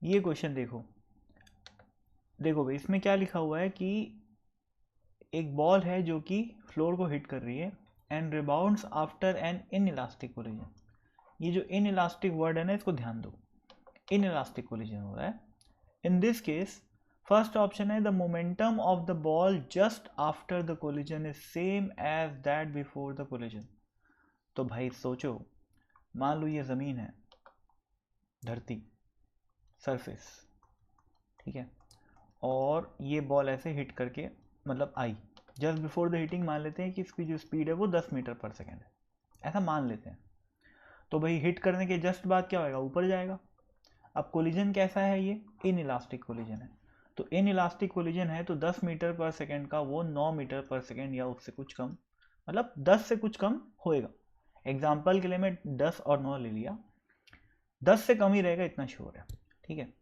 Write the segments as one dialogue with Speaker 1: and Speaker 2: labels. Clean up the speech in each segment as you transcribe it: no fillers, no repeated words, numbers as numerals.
Speaker 1: ये क्वेश्चन देखो, देखो भाई इसमें क्या लिखा हुआ है कि एक बॉल है जो कि फ्लोर को हिट कर रही है and rebounds after an inelastic collision. ये जो इन इलास्टिक वर्ड है ना, इसको ध्यान दो, इन इलास्टिक कोलिजन हो रहा है। In this case first option है the momentum of the ball just after the collision is same as that before the collision. तो भाई सोचो, मान लो ये ज़मीन है, धरती, सरफेस, ठीक है, और ये बॉल ऐसे हिट करके मतलब I just before the hitting, मान लेते हैं कि इसकी जो स्पीड है वो 10 मीटर पर सेकेंड है, ऐसा मान लेते हैं। तो भाई हिट करने के जस्ट बाद क्या होएगा, ऊपर जाएगा। अब कोलिजन कैसा है, ये इन इलास्टिक कोलिजन है। तो इन इलास्टिक कोलिजन है तो 10 मीटर पर सेकेंड का वो 9 मीटर पर सेकेंड या उससे कुछ कम, मतलब 10 से कुछ कम होएगा। एग्जाम्पल के लिए मैं 10 और 9 ले लिया, 10 से कम ही रहेगा, इतना श्योर है, ठीक है।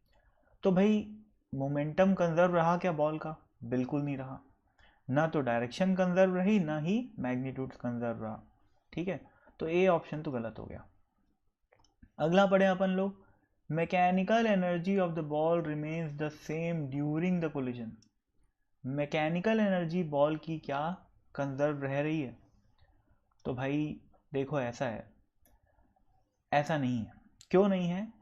Speaker 1: तो भाई मोमेंटम कंजर्व रहा क्या बॉल का, बिल्कुल नहीं रहा, ना तो डायरेक्शन कंजर्व रही ना ही मैग्नीट्यूड कंजर्व रहा, ठीक है। तो ए ऑप्शन तो गलत हो गया। अगला पढ़े अपन लोग, mechanical energy of the ball remains the same during the collision. Mechanical energy ball की क्या कंजर्व रह रही है, तो भाई देखो ऐसा है, ऐसा नहीं है। क्यों नहीं है,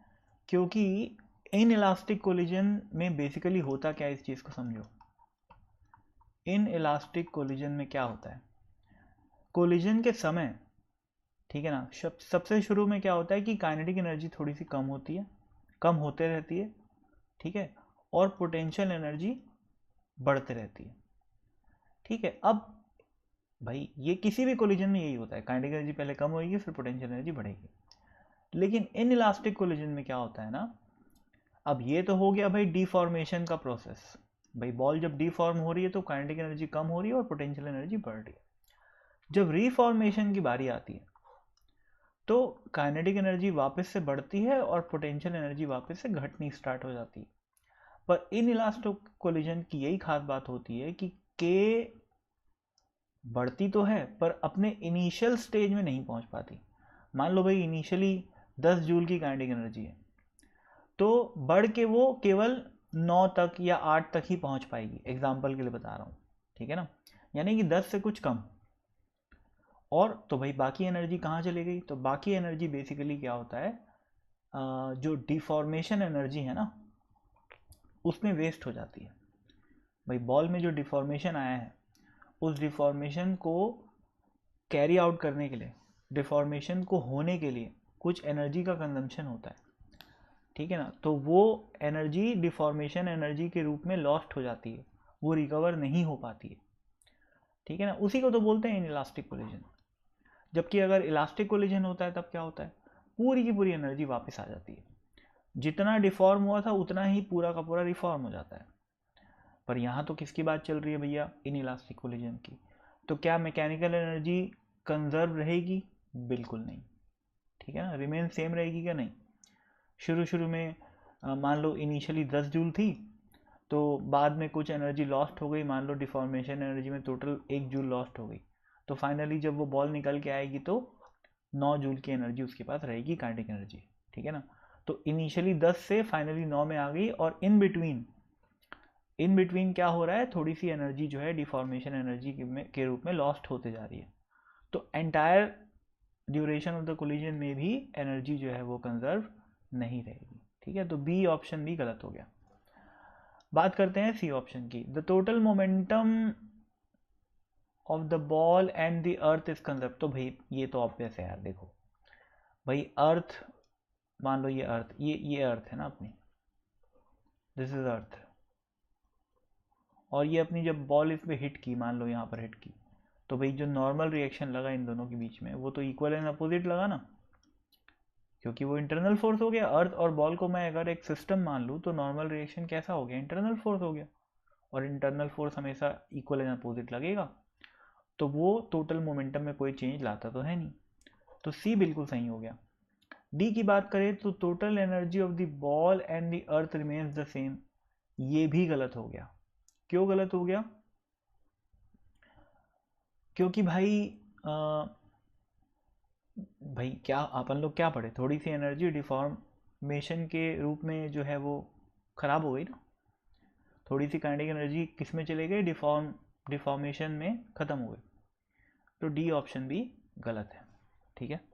Speaker 1: क्योंकि इन इलास्टिक कोलिजन में बेसिकली होता क्या है, इस चीज़ को समझो। इन इलास्टिक कोलिजन में क्या होता है, कोलिजन के समय, ठीक है ना, सबसे शुरू में क्या होता है कि काइनेटिक एनर्जी थोड़ी सी कम होती है, कम होते रहती है, ठीक है, और पोटेंशियल एनर्जी बढ़ते रहती है, ठीक है। अब भाई ये किसी भी कोलिजन में यही होता है, काइनेटिक एनर्जी पहले कम होगी फिर पोटेंशियल एनर्जी बढ़ेगी। लेकिन इन इलास्टिक कोलिजन में क्या होता है ना, अब ये तो हो गया भाई डिफॉर्मेशन का प्रोसेस। भाई बॉल जब डिफॉर्म हो रही है तो काइनेटिक एनर्जी कम हो रही है और पोटेंशियल एनर्जी बढ़ रही है। जब रिफॉर्मेशन की बारी आती है तो काइनेटिक एनर्जी वापस से बढ़ती है और पोटेंशियल एनर्जी वापस से घटनी स्टार्ट हो जाती है। पर इन इलास्टिक कोलिजन की यही खास बात होती है कि के बढ़ती तो है पर अपने इनिशियल स्टेज में नहीं पहुंच पाती। मान लो भाई इनिशियली 10 जूल की काइनेटिक एनर्जी है, तो बढ़ के वो केवल 9 तक या 8 तक ही पहुंच पाएगी, एग्जाम्पल के लिए बता रहा हूँ, ठीक है ना, यानी कि 10 से कुछ कम। और तो भाई बाकी एनर्जी कहाँ चली गई, तो बाकी एनर्जी बेसिकली क्या होता है, जो डिफॉर्मेशन एनर्जी है ना उसमें वेस्ट हो जाती है। भाई बॉल में जो डिफॉर्मेशन आया है उस डिफॉर्मेशन को कैरी आउट करने के लिए, डिफॉर्मेशन को होने के लिए कुछ एनर्जी का कंजम्पशन होता है, ठीक है ना। तो वो एनर्जी डिफॉर्मेशन एनर्जी के रूप में लॉस्ट हो जाती है, वो रिकवर नहीं हो पाती है, ठीक है ना। उसी को तो बोलते हैं इन इलास्टिक कोलिजन। जबकि अगर इलास्टिक कोलिजन होता है तब क्या होता है, पूरी की पूरी एनर्जी वापस आ जाती है, जितना डिफॉर्म हुआ था उतना ही पूरा का पूरा रिफॉर्म हो जाता है। पर यहाँ तो किसकी बात चल रही है भैया, इन इलास्टिक कोलिजन की। तो क्या मैकेनिकल एनर्जी कंजर्व रहेगी, बिल्कुल नहीं, ठीक है ना, रिमेन सेम रहेगी क्या, नहीं। शुरू शुरू में मान लो इनिशियली 10 जूल थी, तो बाद में कुछ एनर्जी लॉस्ट हो गई, मान लो डिफॉर्मेशन एनर्जी में टोटल 1 जूल लॉस्ट हो गई, तो फाइनली जब वो बॉल निकल के आएगी तो 9 जूल की एनर्जी उसके पास रहेगी, काइनेटिक एनर्जी, ठीक है ना। तो इनिशियली 10 से फाइनली 9 में आ गई, और इन बिटवीन क्या हो रहा है, थोड़ी सी एनर्जी जो है डिफॉर्मेशन एनर्जी के रूप में लॉस्ट होते जा रही है। तो entire duration of the collision में भी एनर्जी जो है वो कंजर्व नहीं रहेगी, ठीक है। तो बी ऑप्शन भी गलत हो गया। बात करते हैं सी ऑप्शन की, the total momentum of the ball and the earth is conserve. तो भाई ये तो ऑब्वियस है यार, देखो भाई अर्थ, मान लो ये अर्थ, ये अर्थ है ना अपनी, दिस इज अर्थ, और ये अपनी जब बॉल इस पे हिट की, मान लो यहाँ पर हिट की, तो भाई जो नॉर्मल रिएक्शन लगा इन दोनों के बीच में वो तो इक्वल एंड अपोजिट लगा ना, क्योंकि वो इंटरनल फोर्स हो गया। अर्थ और बॉल को मैं अगर एक सिस्टम मान लूँ तो नॉर्मल रिएक्शन कैसा हो गया, इंटरनल फोर्स हो गया, और इंटरनल फोर्स हमेशा इक्वल एंड अपोजिट लगेगा, तो वो टोटल मोमेंटम में कोई चेंज लाता तो है नहीं। तो सी बिल्कुल सही हो गया। डी की बात करें तो total energy of the ball and the earth remains the same, ये भी गलत हो गया। क्यों गलत हो गया, क्योंकि भाई क्या अपन लोग क्या पढ़े, थोड़ी सी एनर्जी डिफॉर्म डिफॉर्मेशन के रूप में जो है वो ख़राब हो गई ना, थोड़ी सी काइनेटिक एनर्जी किस में चले गई, डिफॉर्मेशन में ख़त्म हो गई। तो डी ऑप्शन भी गलत है। ठीक है,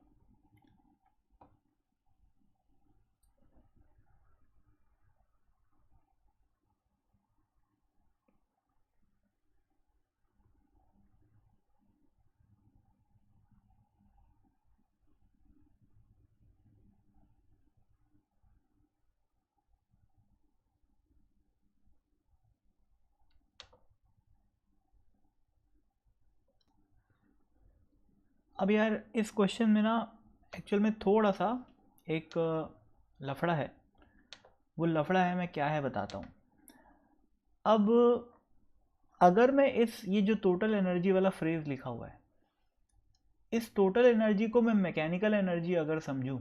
Speaker 1: अब यार इस क्वेश्चन में ना एक्चुअल में थोड़ा सा एक लफड़ा है। वो लफड़ा है, मैं क्या है बताता हूँ। अब अगर मैं ये जो टोटल एनर्जी वाला फ्रेज लिखा हुआ है, इस टोटल एनर्जी को मैं मैकेनिकल एनर्जी अगर समझूं,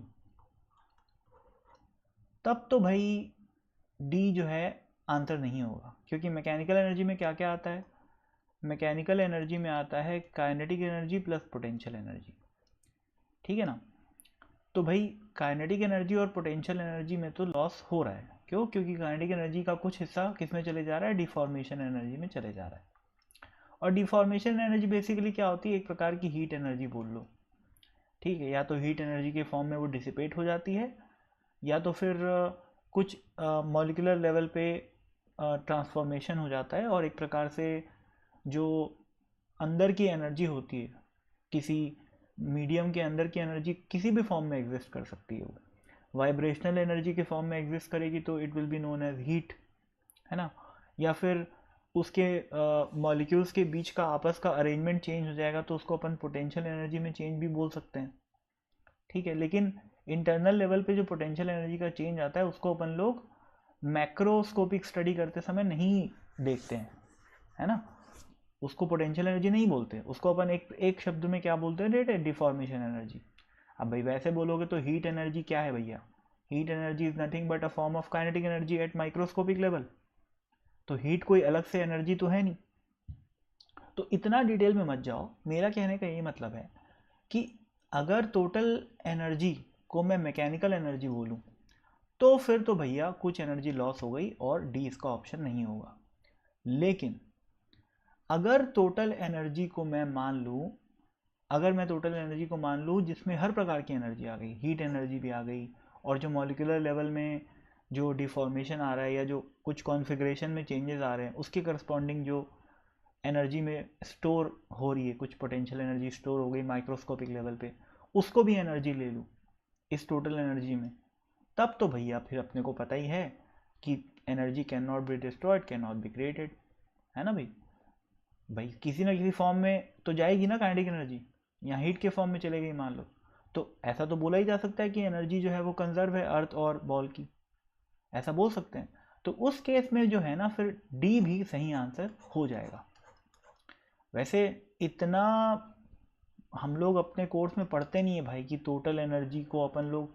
Speaker 1: तब तो भाई डी जो है आंसर नहीं होगा, क्योंकि मैकेनिकल एनर्जी में क्या क्या आता है, मैकेनिकल एनर्जी में आता है kinetic energy plus potential energy. ठीक है ना, तो भाई काइनेटिक एनर्जी और पोटेंशियल एनर्जी में तो लॉस हो रहा है। क्यों? क्योंकि काइनेटिक एनर्जी का कुछ हिस्सा किस में चले जा रहा है, डिफॉर्मेशन एनर्जी में चले जा रहा है। और डिफॉर्मेशन एनर्जी बेसिकली क्या होती है, एक प्रकार की हीट एनर्जी बोल लो। ठीक है, या तो हीट एनर्जी के फॉर्म में वो डिसिपेट हो जाती है, या तो फिर कुछ मॉलिक्यूलर लेवल पे ट्रांसफॉर्मेशन हो जाता है, और एक प्रकार से जो अंदर की एनर्जी होती है, किसी मीडियम के अंदर की एनर्जी किसी भी फॉर्म में एग्जिस्ट कर सकती है। वो वाइब्रेशनल एनर्जी के फॉर्म में एग्जिस्ट करेगी तो it will be known as heat, है ना। या फिर उसके मॉलिक्यूल्स के बीच का आपस का अरेंजमेंट चेंज हो जाएगा तो उसको अपन पोटेंशियल एनर्जी में चेंज भी बोल सकते हैं। ठीक है, लेकिन इंटरनल लेवल पे जो पोटेंशियल एनर्जी का चेंज आता है उसको अपन लोग मैक्रोस्कोपिक स्टडी करते समय नहीं देखते हैं, है ना। उसको पोटेंशियल एनर्जी नहीं बोलते, उसको अपन एक शब्द में क्या बोलते हैं, डिफॉर्मेशन एनर्जी। अब भाई वैसे बोलोगे तो हीट एनर्जी क्या है भैया, heat energy is nothing but a form of kinetic energy at microscopic level. तो हीट कोई अलग से एनर्जी तो है नहीं। तो इतना डिटेल में मत जाओ, मेरा कहने का यही मतलब है कि अगर टोटल एनर्जी को मैं मैकेनिकल एनर्जी बोलूं तो फिर तो भैया कुछ एनर्जी लॉस हो गई और डी इसका ऑप्शन नहीं होगा। लेकिन अगर टोटल एनर्जी को मैं मान लूं, अगर मैं टोटल एनर्जी को मान लूं जिसमें हर प्रकार की एनर्जी आ गई, हीट एनर्जी भी आ गई, और जो मॉलिक्यूलर लेवल में जो डिफॉर्मेशन आ रहा है या जो कुछ कॉन्फ़िगरेशन में चेंजेस आ रहे हैं उसके करस्पॉन्डिंग जो एनर्जी में स्टोर हो रही है, कुछ पोटेंशियल एनर्जी स्टोर हो गई माइक्रोस्कोपिक लेवल पे, उसको भी एनर्जी ले लूँ इस टोटल एनर्जी में, तब तो भैया फिर अपने को पता ही है कि energy can not be destroyed, can not be created, है ना भाई। भाई किसी ना किसी फॉर्म में तो जाएगी ना काइनेटिक एनर्जी, या हीट के फॉर्म में चले गई मान लो, तो ऐसा तो बोला ही जा सकता है कि एनर्जी जो है वो कंजर्व है अर्थ और बॉल की, ऐसा बोल सकते हैं। तो उस केस में जो है ना फिर डी भी सही आंसर हो जाएगा। वैसे इतना हम लोग अपने कोर्स में पढ़ते नहीं है भाई कि टोटल एनर्जी को अपन लोग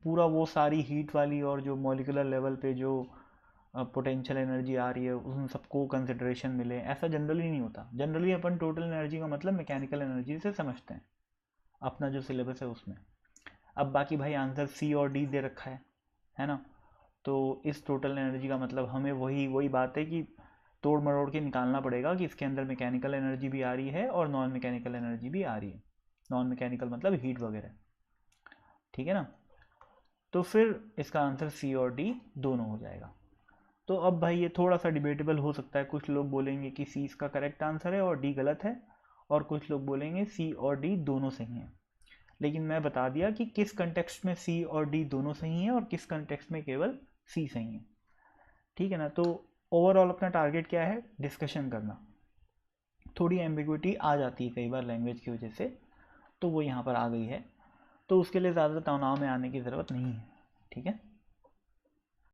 Speaker 1: पूरा वो सारी हीट वाली और जो मॉलिक्यूलर लेवल पे जो पोटेंशियल एनर्जी आ रही है उन सबको कंसिडरेशन मिले, ऐसा जनरली नहीं होता। जनरली अपन टोटल एनर्जी का मतलब मैकेनिकल एनर्जी से समझते हैं अपना जो सिलेबस है उसमें। अब बाकी भाई आंसर सी और डी दे रखा है ना। तो इस टोटल एनर्जी का मतलब हमें वही वही बात है कि तोड़ मरोड़ के निकालना पड़ेगा कि इसके अंदर मैकेनिकल एनर्जी भी आ रही है और नॉन मैकेनिकल एनर्जी भी आ रही है। नॉन मैकेनिकल मतलब हीट वगैरह, ठीक है ना। तो फिर इसका आंसर सी और डी दोनों हो जाएगा। तो अब भाई ये थोड़ा सा डिबेटेबल हो सकता है, कुछ लोग बोलेंगे कि सी इसका करेक्ट आंसर है और डी गलत है, और कुछ लोग बोलेंगे सी और डी दोनों सही हैं। लेकिन मैं बता दिया कि किस कंटेक्स्ट में सी और डी दोनों सही हैं और किस कंटेक्स्ट में केवल सी सही है। ठीक है ना। तो ओवरऑल अपना टारगेट क्या है, डिस्कशन करना। थोड़ी एम्बिग्विटी आ जाती है कई बार लैंग्वेज की वजह से, तो वो यहाँ पर आ गई है, तो उसके लिए ज़्यादा तनाव में आने की ज़रूरत नहीं है। ठीक है।